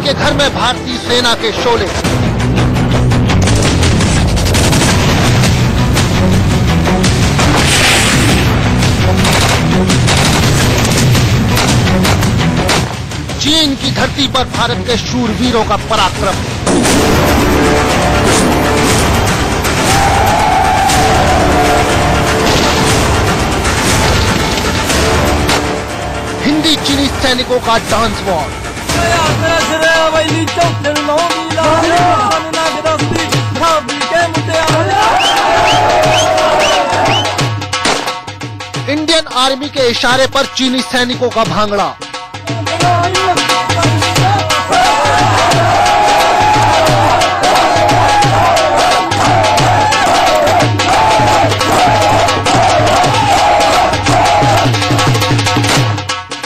के घर में भारतीय सेना के शोले। चीन की धरती पर भारत के शूरवीरों का पराक्रम। हिंदी चीनी सैनिकों का डांस वॉर। इंडियन आर्मी के इशारे पर चीनी सैनिकों का भांगड़ा।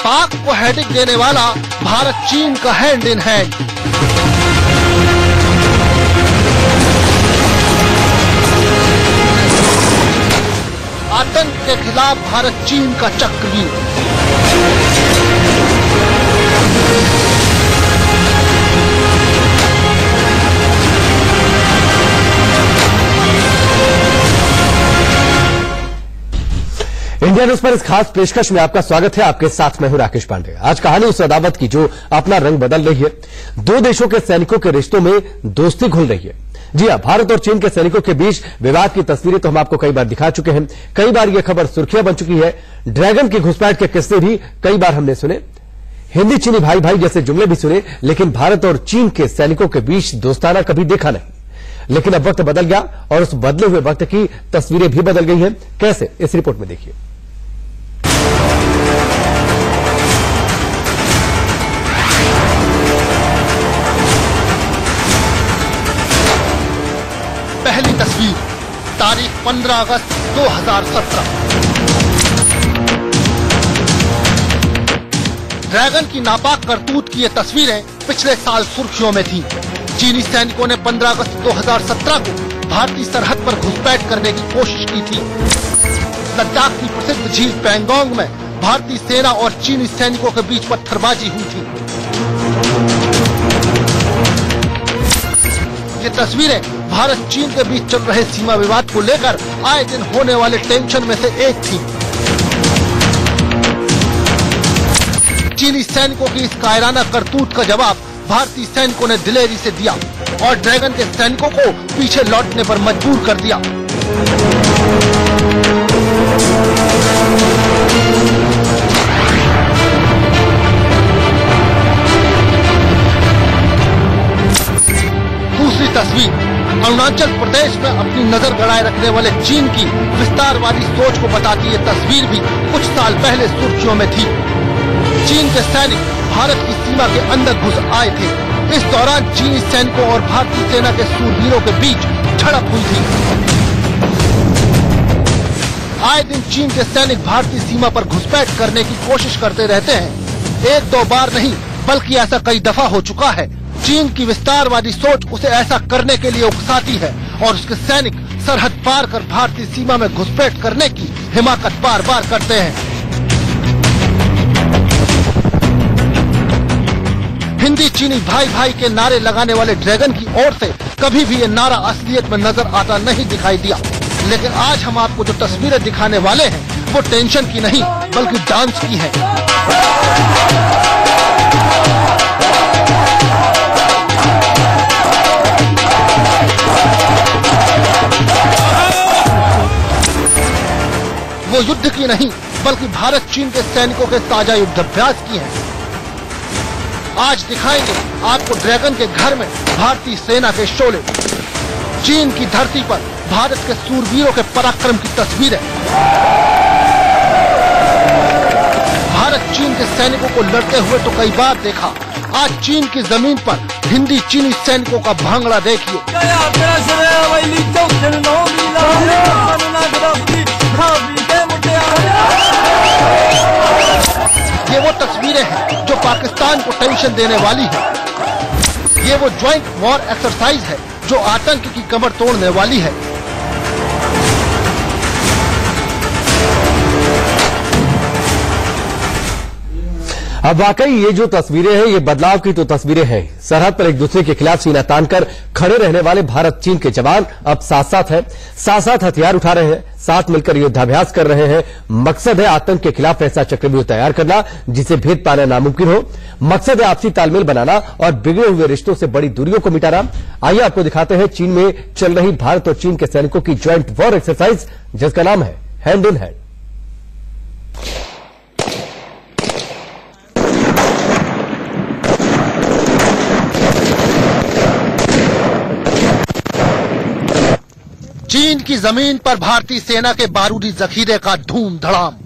पाक को हेडिंग देने वाला भारत चीन का हैंड इन हैंड। आतंक के खिलाफ भारत चीन का चक्रव्यूह। इंडिया न्यूज पर इस खास पेशकश में आपका स्वागत है। आपके साथ मैं हूं राकेश पांडे। आज कहानी उस अदावत की जो अपना रंग बदल रही है। दो देशों के सैनिकों के रिश्तों में दोस्ती घुल रही है। जी हां, भारत और चीन के सैनिकों के बीच विवाद की तस्वीरें तो हम आपको कई बार दिखा चुके हैं। कई बार यह खबर सुर्खियां बन चुकी है। ड्रैगन की घुसपैठ के किस्से भी कई बार हमने सुने। हिंदी चीनी भाई भाई जैसे जुमले भी सुने, लेकिन भारत और चीन के सैनिकों के बीच दोस्ताना कभी देखा नहीं। लेकिन अब वक्त बदल गया और उस बदले हुए वक्त की तस्वीरें भी बदल गई हैं। कैसे, इस रिपोर्ट में देखिए। पहली तस्वीर, तारीख 15 अगस्त 2017। ड्रैगन की नापाक करतूत की ये तस्वीरें पिछले साल सुर्खियों में थी। चीनी सैनिकों ने 15 अगस्त 2017 को भारतीय सरहद पर घुसपैठ करने की कोशिश की थी। लद्दाख की प्रसिद्ध झील पैंगोंग में भारतीय सेना और चीनी सैनिकों के बीच पत्थरबाजी हुई थी। ये तस्वीरें भारत चीन के बीच चल रहे सीमा विवाद को लेकर आए दिन होने वाले टेंशन में से एक थी। चीनी सैनिकों की इस कायराना करतूत का जवाब भारतीय सैनिकों ने दिलेरी से दिया और ड्रैगन के सैनिकों को पीछे लौटने पर मजबूर कर दिया। दूसरी तस्वीर, अरुणाचल प्रदेश में अपनी नजर गड़ाए रखने वाले चीन की विस्तारवादी सोच को बताती ये तस्वीर भी कुछ साल पहले सुर्खियों में थी। चीन के सैनिक भारत की सीमा के अंदर घुस आए थे। इस दौरान चीनी सैनिकों और भारतीय सेना के शूरवीरों के बीच झड़प हुई थी। आए दिन चीन के सैनिक भारतीय सीमा पर घुसपैठ करने की कोशिश करते रहते हैं। एक दो बार नहीं, बल्कि ऐसा कई दफा हो चुका है। चीन की विस्तारवादी सोच उसे ऐसा करने के लिए उकसाती है और उसके सैनिक सरहद पार कर भारतीय सीमा में घुसपैठ करने की हिमाकत बार बार करते हैं। हिंदी चीनी भाई भाई के नारे लगाने वाले ड्रैगन की ओर से कभी भी ये नारा असलियत में नजर आता नहीं दिखाई दिया। लेकिन आज हम आपको जो तस्वीरें दिखाने वाले हैं वो टेंशन की नहीं बल्कि डांस की है। वो युद्ध की नहीं बल्कि भारत चीन के सैनिकों के ताजा युद्धाभ्यास की है। आज दिखाएंगे आपको ड्रैगन के घर में भारतीय सेना के शोले। चीन की धरती पर भारत के शूरवीरों के पराक्रम की तस्वीरें। भारत चीन के सैनिकों को लड़ते हुए तो कई बार देखा, आज चीन की जमीन पर हिंदी चीनी सैनिकों का भांगड़ा देखिए। ये वो तस्वीरें हैं जो पाकिस्तान को टेंशन देने वाली है। ये वो ज्वाइंट वॉर एक्सरसाइज है जो आतंक की कमर तोड़ने वाली है। अब वाकई ये जो तस्वीरें हैं, ये बदलाव की तो तस्वीरें हैं। सरहद पर एक दूसरे के खिलाफ सीना तानकर खड़े रहने वाले भारत चीन के जवान अब साथ साथ हैं, साथ साथ हथियार उठा रहे हैं, साथ मिलकर युद्धाभ्यास कर रहे हैं। मकसद है आतंक के खिलाफ ऐसा चक्रव्यूह तैयार करना जिसे भेद पाना नामुमकिन हो। मकसद है आपसी तालमेल बनाना और बिगड़े हुए रिश्तों से बड़ी दूरियों को मिटाना। आइए आपको दिखाते हैं चीन में चल रही भारत और चीन के सैनिकों की ज्वाइंट वॉर एक्सरसाइज, जिसका नाम है हैंड इन हैंड। चीन की जमीन पर भारतीय सेना के बारूदी जखीरे का धूम धड़ाम।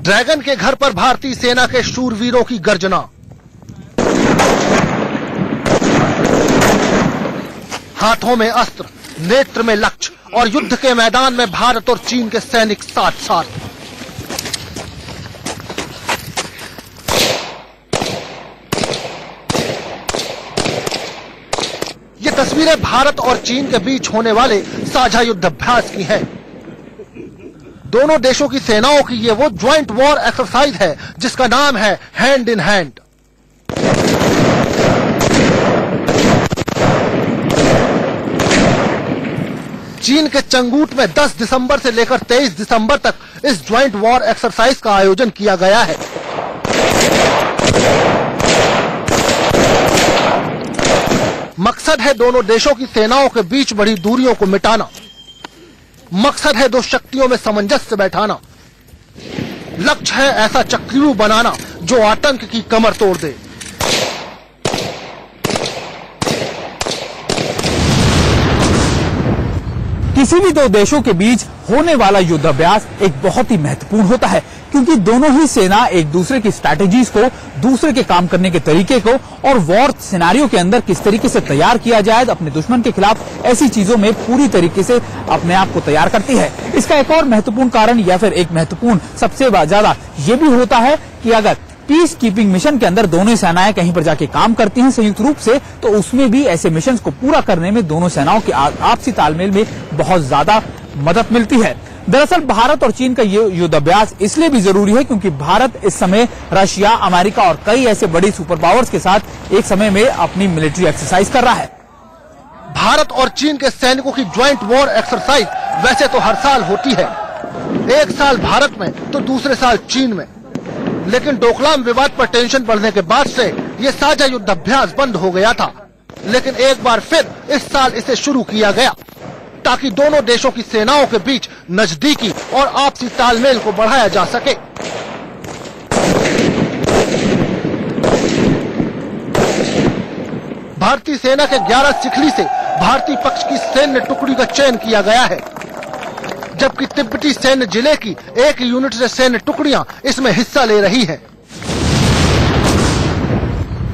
ड्रैगन के घर पर भारतीय सेना के शूरवीरों की गर्जना। हाथों में अस्त्र, नेत्र में लक्ष्य और युद्ध के मैदान में भारत और चीन के सैनिक साथ साथ। ये तस्वीरें भारत और चीन के बीच होने वाले साझा युद्धाभ्यास की हैं। दोनों देशों की सेनाओं की ये वो ज्वाइंट वॉर एक्सरसाइज है जिसका नाम है हैंड इन हैंड। चीन के चंगूट में 10 दिसंबर से लेकर 23 दिसंबर तक इस ज्वाइंट वॉर एक्सरसाइज का आयोजन किया गया है। मकसद है दोनों देशों की सेनाओं के बीच बढ़ी दूरियों को मिटाना। मकसद है दो शक्तियों में सामंजस्य बैठाना। लक्ष्य है ऐसा चक्रव्यूह बनाना जो आतंक की कमर तोड़ दे। किसी भी दो देशों के बीच होने वाला युद्धाभ्यास एक बहुत ही महत्वपूर्ण होता है, क्योंकि दोनों ही सेना एक दूसरे की स्ट्रैटेजीज को, दूसरे के काम करने के तरीके को और वॉर सिनेरियो के अंदर किस तरीके से तैयार किया जाए अपने दुश्मन के खिलाफ, ऐसी चीजों में पूरी तरीके से अपने आप को तैयार करती है। इसका एक और महत्वपूर्ण कारण या फिर एक महत्वपूर्ण सबसे ज्यादा ये भी होता है कि अगर पीस कीपिंग मिशन के अंदर दोनों सेनाएं कहीं पर जाके काम करती हैं संयुक्त रूप से, तो उसमें भी ऐसे मिशन को पूरा करने में दोनों सेनाओं के आपसी तालमेल में बहुत ज्यादा मदद मिलती है। दरअसल भारत और चीन का ये युद्धाभ्यास इसलिए भी जरूरी है क्योंकि भारत इस समय रशिया, अमेरिका और कई ऐसे बड़ी सुपर पावर्स के साथ एक समय में अपनी मिलिट्री एक्सरसाइज कर रहा है। भारत और चीन के सैनिकों की ज्वाइंट वॉर एक्सरसाइज वैसे तो हर साल होती है, एक साल भारत में तो दूसरे साल चीन में। लेकिन डोकलाम विवाद पर टेंशन बढ़ने के बाद से ये साझा युद्धाभ्यास बंद हो गया था। लेकिन एक बार फिर इस साल इसे शुरू किया गया ताकि दोनों देशों की सेनाओं के बीच नजदीकी और आपसी तालमेल को बढ़ाया जा सके। भारतीय सेना के 11 सिखली से भारतीय पक्ष की सैन्य टुकड़ी का चयन किया गया है, जबकि तिब्बती सैन्य जिले की एक यूनिट से सैन्य टुकड़ियां इसमें हिस्सा ले रही हैं।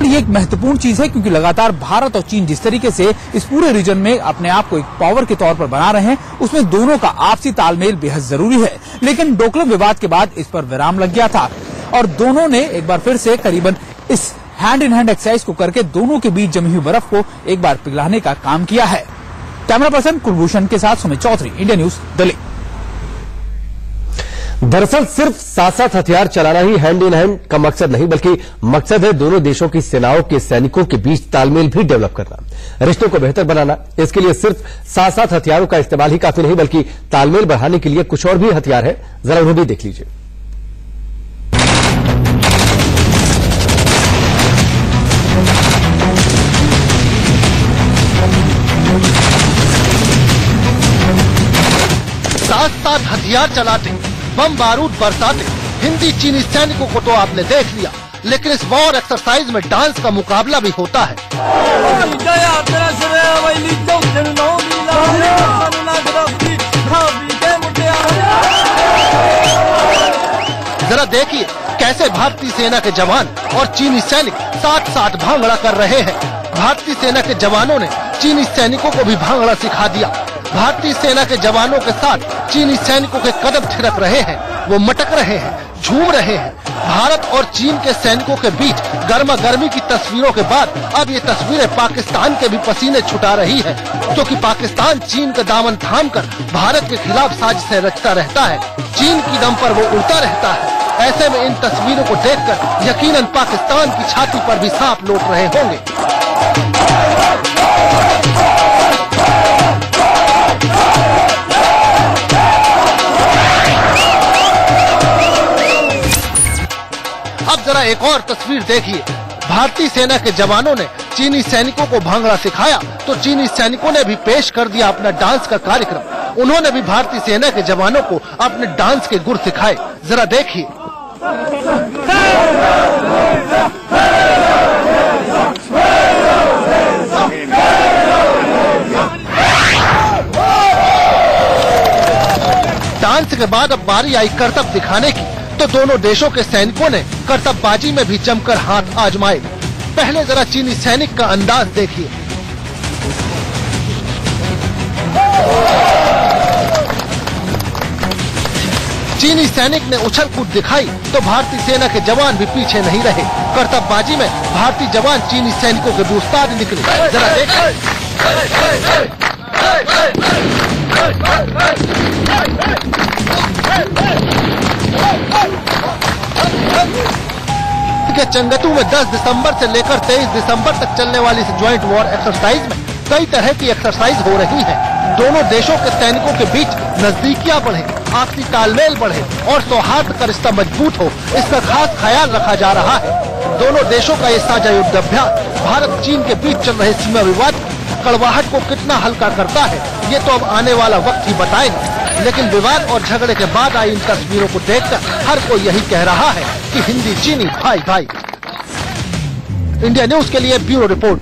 ये एक महत्वपूर्ण चीज है क्योंकि लगातार भारत और चीन जिस तरीके से इस पूरे रीजन में अपने आप को एक पावर के तौर पर बना रहे हैं, उसमें दोनों का आपसी तालमेल बेहद जरूरी है। लेकिन डोकलाम विवाद के बाद इस पर विराम लग गया था और दोनों ने एक बार फिर से करीबन इस हैंड इन हैंड एक्सरसाइज को करके दोनों के बीच जमी हुई बर्फ को एक बार पिघलाने का काम किया है। कैमरा पर्सन कुलभूषण के साथ सुमित चौधरी, इंडिया न्यूज, दिल्ली। दरअसल सिर्फ साथ साथ हथियार चलाना ही हैंड इन हैंड का मकसद नहीं, बल्कि मकसद है दोनों देशों की सेनाओं के सैनिकों के बीच तालमेल भी डेवलप करना, रिश्तों को बेहतर बनाना। इसके लिए सिर्फ साथ साथ हथियारों का इस्तेमाल ही काफी नहीं, बल्कि तालमेल बढ़ाने के लिए कुछ और भी हथियार है। जरा उन्हें भी देख लीजिए। साथ साथ हथियार चलाते, बम बारूद बरसाते हिंदी चीनी सैनिकों को तो आपने देख लिया, लेकिन इस वॉर एक्सरसाइज में डांस का मुकाबला भी होता है। जरा देखिए कैसे भारतीय सेना के जवान और चीनी सैनिक साथ साथ भांगड़ा कर रहे हैं। भारतीय सेना के जवानों ने चीनी सैनिकों को भी भांगड़ा सिखा दिया। भारतीय सेना के जवानों के साथ चीनी सैनिकों के कदम थिरक रहे हैं, वो मटक रहे हैं, झूम रहे हैं। भारत और चीन के सैनिकों के बीच गर्मा गर्मी की तस्वीरों के बाद अब ये तस्वीरें पाकिस्तान के भी पसीने छुटा रही है, क्योंकि पाकिस्तान चीन का दामन थामकर भारत के खिलाफ साजिशें रचता रहता है। चीन की दम पर वो उड़ता रहता है। ऐसे में इन तस्वीरों को देखकर यकीनन पाकिस्तान की छाती पर भी सांप लौट रहे होंगे। अब जरा एक और तस्वीर देखिए। भारतीय सेना के जवानों ने चीनी सैनिकों को भांगड़ा सिखाया तो चीनी सैनिकों ने भी पेश कर दिया अपना डांस का कार्यक्रम। उन्होंने भी भारतीय सेना के जवानों को अपने डांस के गुर सिखाए। जरा देखिए। डांस के बाद अब बारी आई करतब दिखाने की, तो दोनों देशों के सैनिकों ने करतबबाजी में भी जमकर हाथ आजमाए। पहले जरा चीनी सैनिक का अंदाज देखिए। चीनी सैनिक ने उछल कूद दिखाई तो भारतीय सेना के जवान भी पीछे नहीं रहे। करतबबाजी में भारतीय जवान चीनी सैनिकों के भी उस्ताद निकले। जरा देखिए। के चंगतू में 10 दिसंबर से लेकर 23 दिसंबर तक चलने वाली इस ज्वाइंट वॉर एक्सरसाइज में कई तरह की एक्सरसाइज हो रही है। दोनों देशों के सैनिकों के बीच नजदीकियां बढ़े, आपसी तालमेल बढ़े और सौहार्द का रिश्ता मजबूत हो, इसका खास ख्याल रखा जा रहा है। दोनों देशों का ये साझा युद्धाभ्यास भारत चीन के बीच चल रहे सीमा विवाद कड़वाहट को कितना हल्का करता है, ये तो अब आने वाला वक्त ही बताएगा। लेकिन विवाद और झगड़े के बाद आई इन तस्वीरों को देखकर हर कोई यही कह रहा है कि हिंदी चीनी भाई भाई। इंडिया न्यूज के लिए ब्यूरो रिपोर्ट।